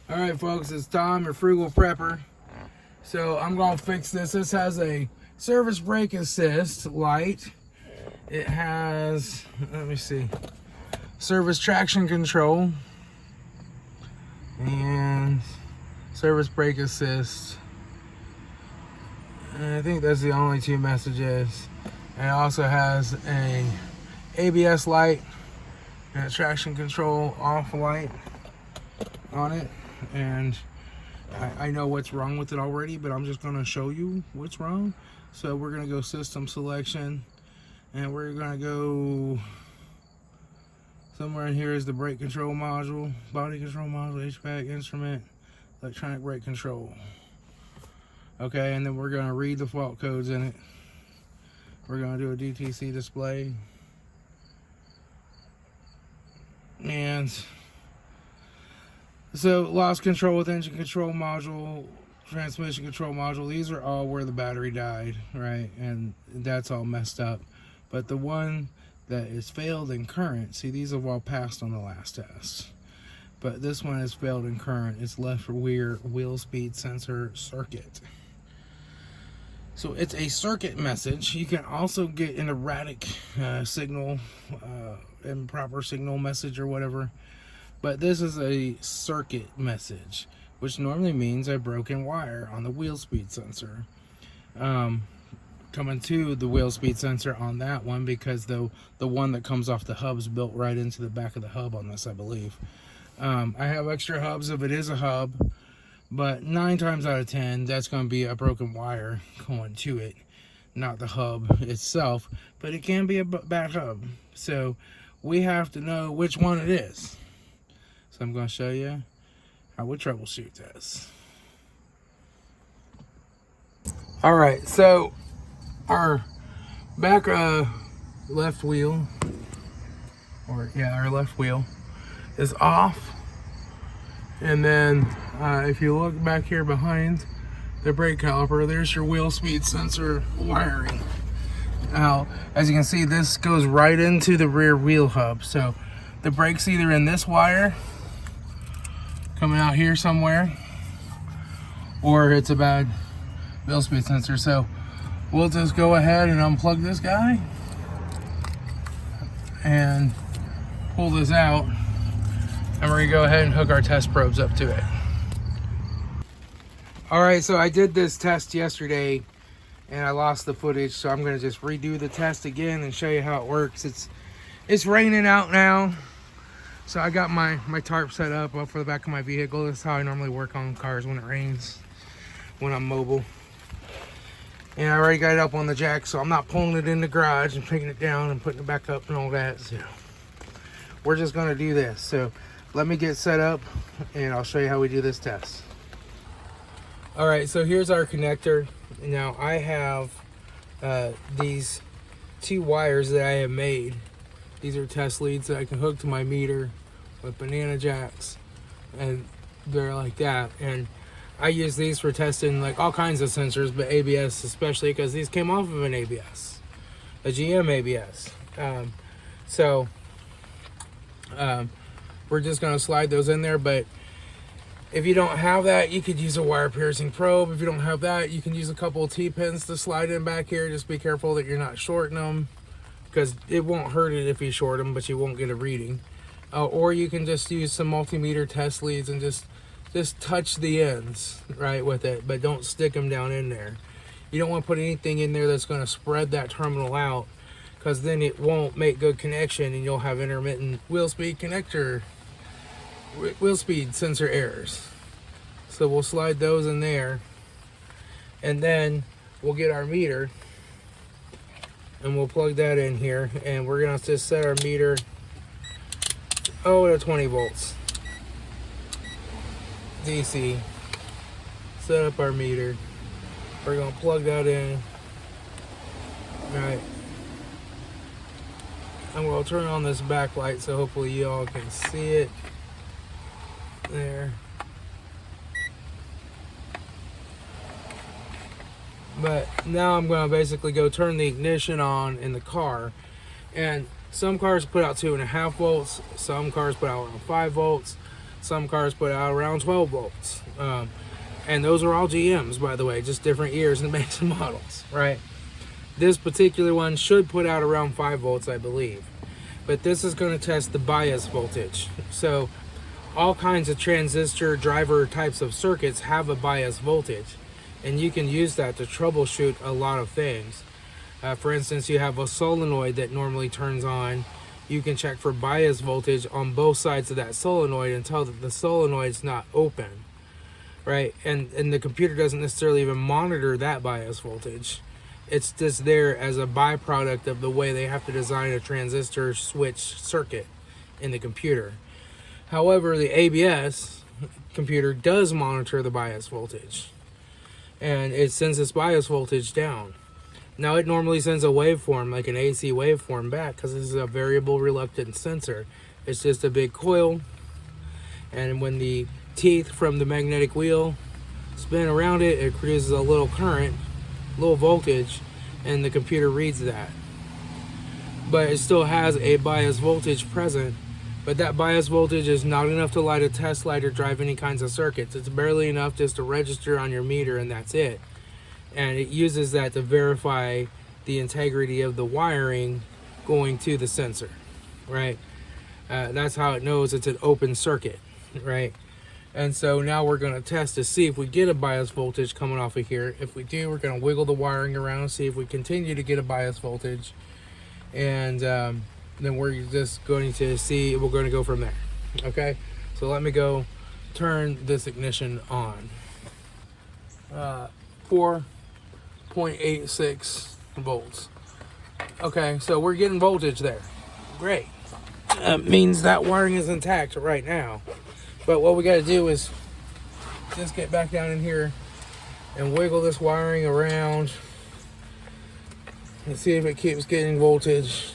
Alright folks, it's Tom, your Frugal Prepper. So I'm going to fix this. This has a service brake assist light. It has, let me see, service traction control and service brake assist. And I think that's the only two messages. And it also has a ABS light and a traction control off light on it. And I know what's wrong with it already, but I'm just going to show you what's wrong. So we're going to go system selection, and we're going to go somewhere in here is the brake control module, body control module, HVAC instrument, electronic brake control. Okay, and then we're going to read the fault codes in it. We're going to do a DTC display. And so loss control with engine control module, transmission control module, these are all where the battery died, right? And that's all messed up. But the one that is failed in current, see, these have all passed on the last test. But this one has failed in current. It's left rear wheel speed sensor circuit. So it's a circuit message. You can also get an erratic signal, improper signal message or whatever. But this is a circuit message, which normally means a broken wire on the wheel speed sensor. Coming to the wheel speed sensor on that one, because the one that comes off the hub is built right into the back of the hub on this, I believe. I have extra hubs if it is a hub, but 9 times out of 10, that's going to be a broken wire going to it, not the hub itself. But it can be a bad hub, so we have to know which one it is. So I'm going to show you how we troubleshoot this. Alright, so our back left wheel, our left wheel is off. And then if you look back here behind the brake caliper, there's your wheel speed sensor wiring. Now, as you can see, this goes right into the rear wheel hub. So the brake's either in this wire coming out here somewhere, or it's a bad wheel speed sensor. So we'll just go ahead and unplug this guy and pull this out, and we're gonna go ahead and hook our test probes up to it. All right, so I did this test yesterday and I lost the footage, so I'm gonna just redo the test again and show you how it works. It's raining out now, so I got my tarp set up for the back of my vehicle. This is how I normally work on cars when it rains, when I'm mobile. And I already got it up on the jack, so I'm not pulling it in the garage and picking it down and putting it back up and all that. So we're just gonna do this. So let me get set up and I'll show you how we do this test. All right, so here's our connector. Now I have these 2 wires that I have made. These are test leads that I can hook to my meter with banana jacks, and they're like that. And I use these for testing like all kinds of sensors, but ABS especially, because these came off of an ABS, a GM ABS. We're just gonna slide those in there. But if you don't have that, you could use a wire piercing probe. If you don't have that, you can use a couple of T-pins to slide in back here. Just be careful that you're not shorting them, because it won't hurt it if you short them, but you won't get a reading. Or you can just use some multimeter test leads and just touch the ends, right, with it, but don't stick them down in there. You don't want to put anything in there that's going to spread that terminal out, because then it won't make good connection and you'll have intermittent wheel speed sensor errors. So we'll slide those in there, and then we'll get our meter and we'll plug that in here, and we're going to just set our meter to 20 volts DC. Set up our meter. We're going to plug that in. Right. I'm going to turn on this backlight so hopefully you all can see it. There. But now I'm going to basically go turn the ignition on in the car. And some cars put out 2.5 volts. Some cars put out around 5 volts. Some cars put out around 12 volts. And those are all GMs, by the way, just different years and makes and models, right? This particular one should put out around 5 volts, I believe. But this is going to test the bias voltage. So all kinds of transistor driver types of circuits have a bias voltage. And you can use that to troubleshoot a lot of things. For instance, you have a solenoid that normally turns on. You can check for bias voltage on both sides of that solenoid and tell that the solenoid's not open. Right, and the computer doesn't necessarily even monitor that bias voltage. It's just there as a byproduct of the way they have to design a transistor switch circuit in the computer. However, the ABS computer does monitor the bias voltage, and it sends this bias voltage down. Now, it normally sends a waveform, like an AC waveform, back, because this is a variable reluctance sensor. It's just a big coil, and when the teeth from the magnetic wheel spin around it, it produces a little current, little voltage, and the computer reads that. But it still has a bias voltage present, but that bias voltage is not enough to light a test light or drive any kinds of circuits. It's barely enough just to register on your meter, and that's it. And it uses that to verify the integrity of the wiring going to the sensor, right? That's how it knows it's an open circuit, right? And so now we're going to test to see if we get a bias voltage coming off of here. If we do, we're going to wiggle the wiring around and see if we continue to get a bias voltage. And then we're just going to see, we're going to go from there. Okay, so let me go turn this ignition on. 4.86 volts. Okay, so we're getting voltage there. Great. Means that wiring is intact right now. But what we got to do is just get back down in here and wiggle this wiring around and see if it keeps getting voltage.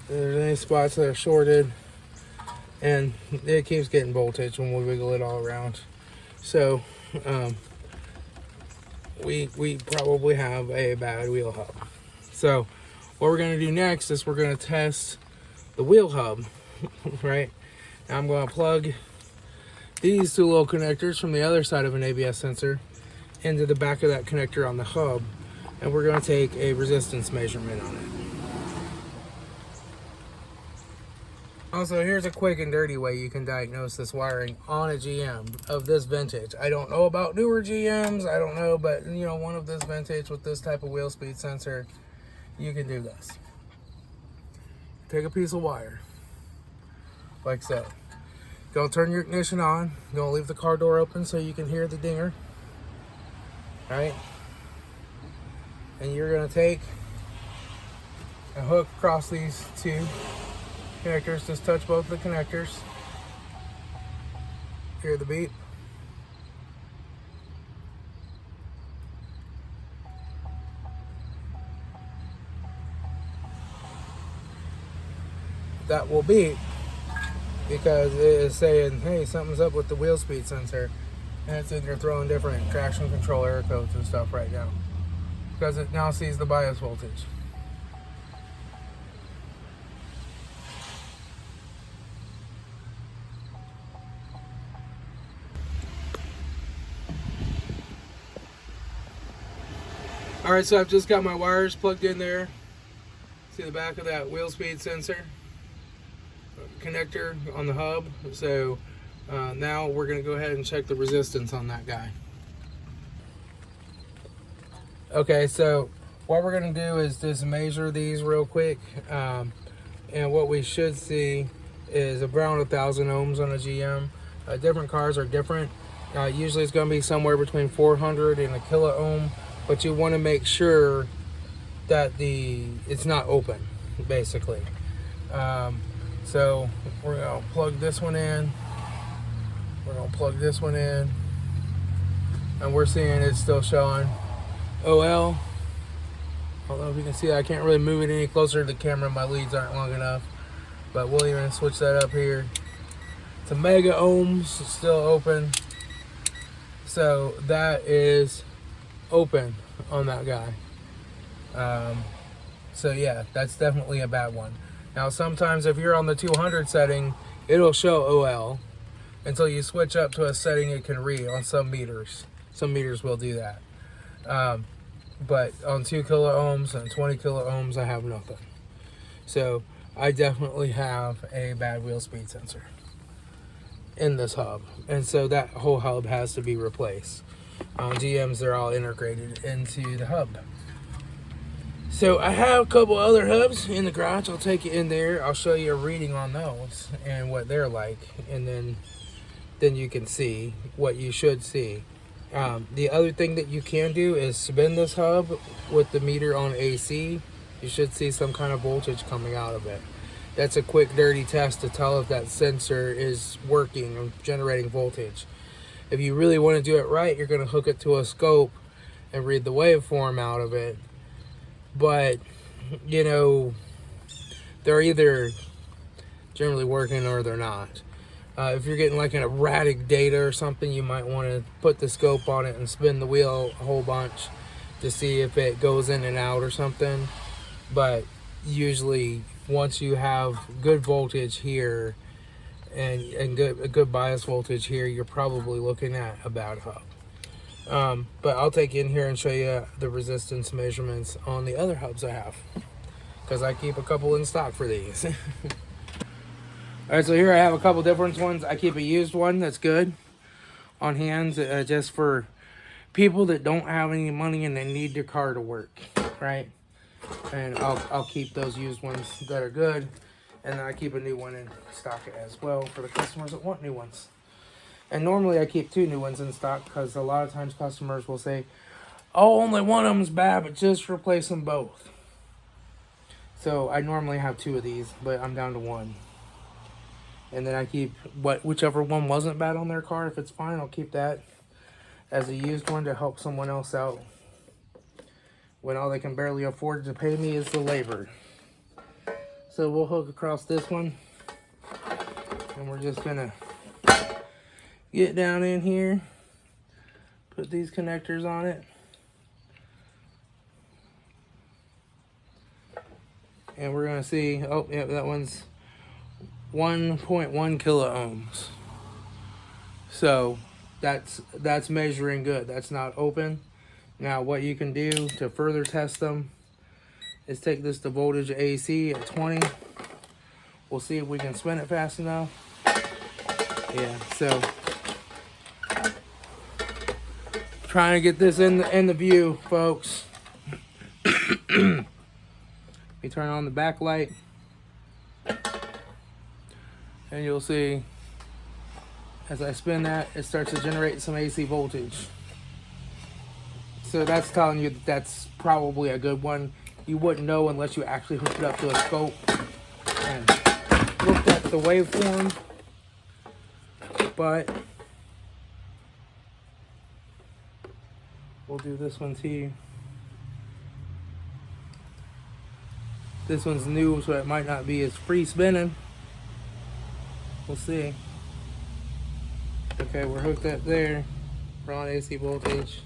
There's any spots that are shorted, and it keeps getting voltage when we wiggle it all around. So we probably have a bad wheel hub. So what we're going to do next is we're going to test the wheel hub, right? Now I'm going to plug these two little connectors from the other side of an ABS sensor into the back of that connector on the hub, and we're going to take a resistance measurement on it. Also, here's a quick and dirty way you can diagnose this wiring on a GM of this vintage. I don't know about newer GMs, I don't know, but you know, one of this vintage with this type of wheel speed sensor, you can do this. Take a piece of wire, like so. Go turn your ignition on. Don't leave the car door open so you can hear the dinger. Right? And you're gonna take a hook across these two connectors. Just touch both the connectors. Hear the beep. That will beep because it is saying, hey, something's up with the wheel speed sensor, and it's in there throwing different traction control error codes and stuff right now because it now sees the bias voltage. All right, so I've just got my wires plugged in there. See the back of that wheel speed sensor connector on the hub. So now we're going to go ahead and check the resistance on that guy. Okay, so what we're going to do is just measure these real quick, and what we should see is around 1,000 ohms on a GM. Different cars are different. Usually it's going to be somewhere between 400 and a kilo ohm, but you want to make sure that it's not open, basically. So we're going to plug this one in. We're going to plug this one in. And we're seeing it's still showing OL. Although if you can see, I can't really move it any closer to the camera. My leads aren't long enough. But we'll even switch that up here to mega ohms. It's still open. So that is open on that guy. So yeah, that's definitely a bad one. Now sometimes if you're on the 200 setting, it'll show OL until you switch up to a setting it can read on some meters. Some meters will do that. But on 2 kilo ohms and 20 kilo ohms, I have nothing. So I definitely have a bad wheel speed sensor in this hub. And so that whole hub has to be replaced. On GMs, they're all integrated into the hub. So I have a couple other hubs in the garage. I'll take you in there. I'll show you a reading on those and what they're like. And then you can see what you should see. The other thing that you can do is spin this hub with the meter on AC. You should see some kind of voltage coming out of it. That's a quick dirty test to tell if that sensor is working or generating voltage. If you really want to do it right, you're going to hook it to a scope and read the waveform out of it. But, you know, they're either generally working or they're not. If you're getting like an erratic data or something, you might want to put the scope on it and spin the wheel a whole bunch to see if it goes in and out or something. But usually once you have good voltage here and a good bias voltage here, you're probably looking at a bad hub. But I'll take you in here and show you the resistance measurements on the other hubs I have, because I keep a couple in stock for these. Alright, so here I have a couple different ones. I keep a used one that's good on hand, just for people that don't have any money and they need their car to work, right? And I'll keep those used ones that are good, and then I keep a new one in stock as well for the customers that want new ones. And normally I keep 2 new ones in stock, because a lot of times customers will say, oh, only one of them's bad, but just replace them both. So I normally have 2 of these, but I'm down to 1. And then I keep whichever one wasn't bad on their car. If it's fine, I'll keep that as a used one to help someone else out when all they can barely afford to pay me is the labor. So we'll hook across this one, and we're just gonna get down in here, put these connectors on it, and we're gonna see, oh yeah, that one's 1.1 kilo ohms. So that's measuring good. That's not open. Now what you can do to further test them is take this to voltage AC at 20. We'll see if we can spin it fast enough. Yeah, so trying to get this in the view, folks. Let me turn on the backlight, and you'll see as I spin that, it starts to generate some AC voltage. So that's telling you that that's probably a good one. You wouldn't know unless you actually hooked it up to a scope and looked at the waveform. But we'll do this one too. This one's new, so it might not be as free spinning. We'll see. Okay, we're hooked up there. We're on AC voltage.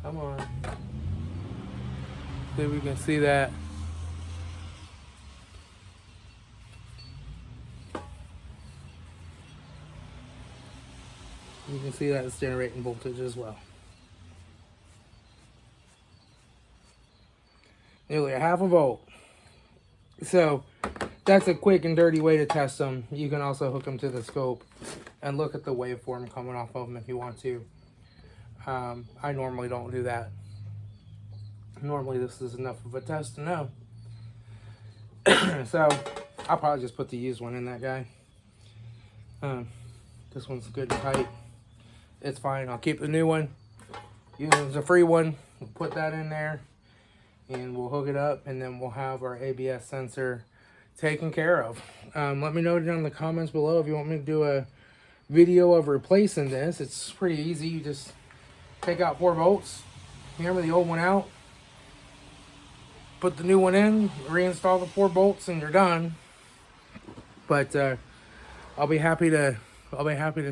Come on. See if we can see that. You can see that it's generating voltage as well. Nearly a half a volt. So that's a quick and dirty way to test them. You can also hook them to the scope and look at the waveform coming off of them if you want to. I normally don't do that. Normally this is enough of a test to know. So I'll probably just put the used one in that guy. This one's good and tight. It's fine. I'll keep the new one. Use a free one. We'll put that in there and we'll hook it up, and then we'll have our ABS sensor taken care of. Let me know down in the comments below if you want me to do a video of replacing this. It's pretty easy. You just take out 4 bolts, hammer the old one out, put the new one in, reinstall the 4 bolts, and you're done. But I'll be happy to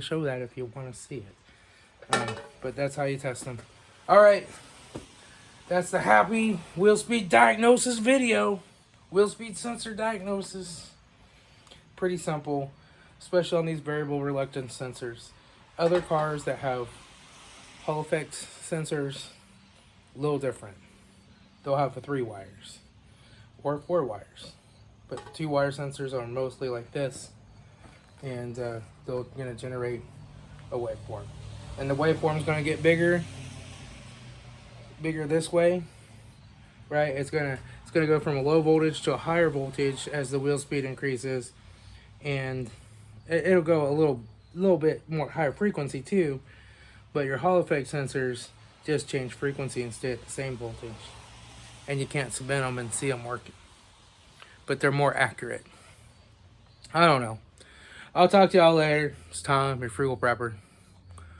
show that if you want to see it. But that's how you test them. All right, That's the happy wheel speed diagnosis video. Wheel speed sensor diagnosis. Pretty simple, especially on these variable reluctance sensors. Other cars that have Hall effect sensors, a little different. They'll have the 3 wires or 4 wires, but the 2 wire sensors are mostly like this, and they're going to generate a waveform, and the waveform is going to get bigger this way, right? It's gonna go from a low voltage to a higher voltage as the wheel speed increases, and it'll go a little bit more higher frequency too. But your Hall effect sensors just change frequency and stay at the same voltage, and you can't spin them and see them working, but they're more accurate. I don't know. I'll talk to y'all later. It's Tom, your Frugal Prepper.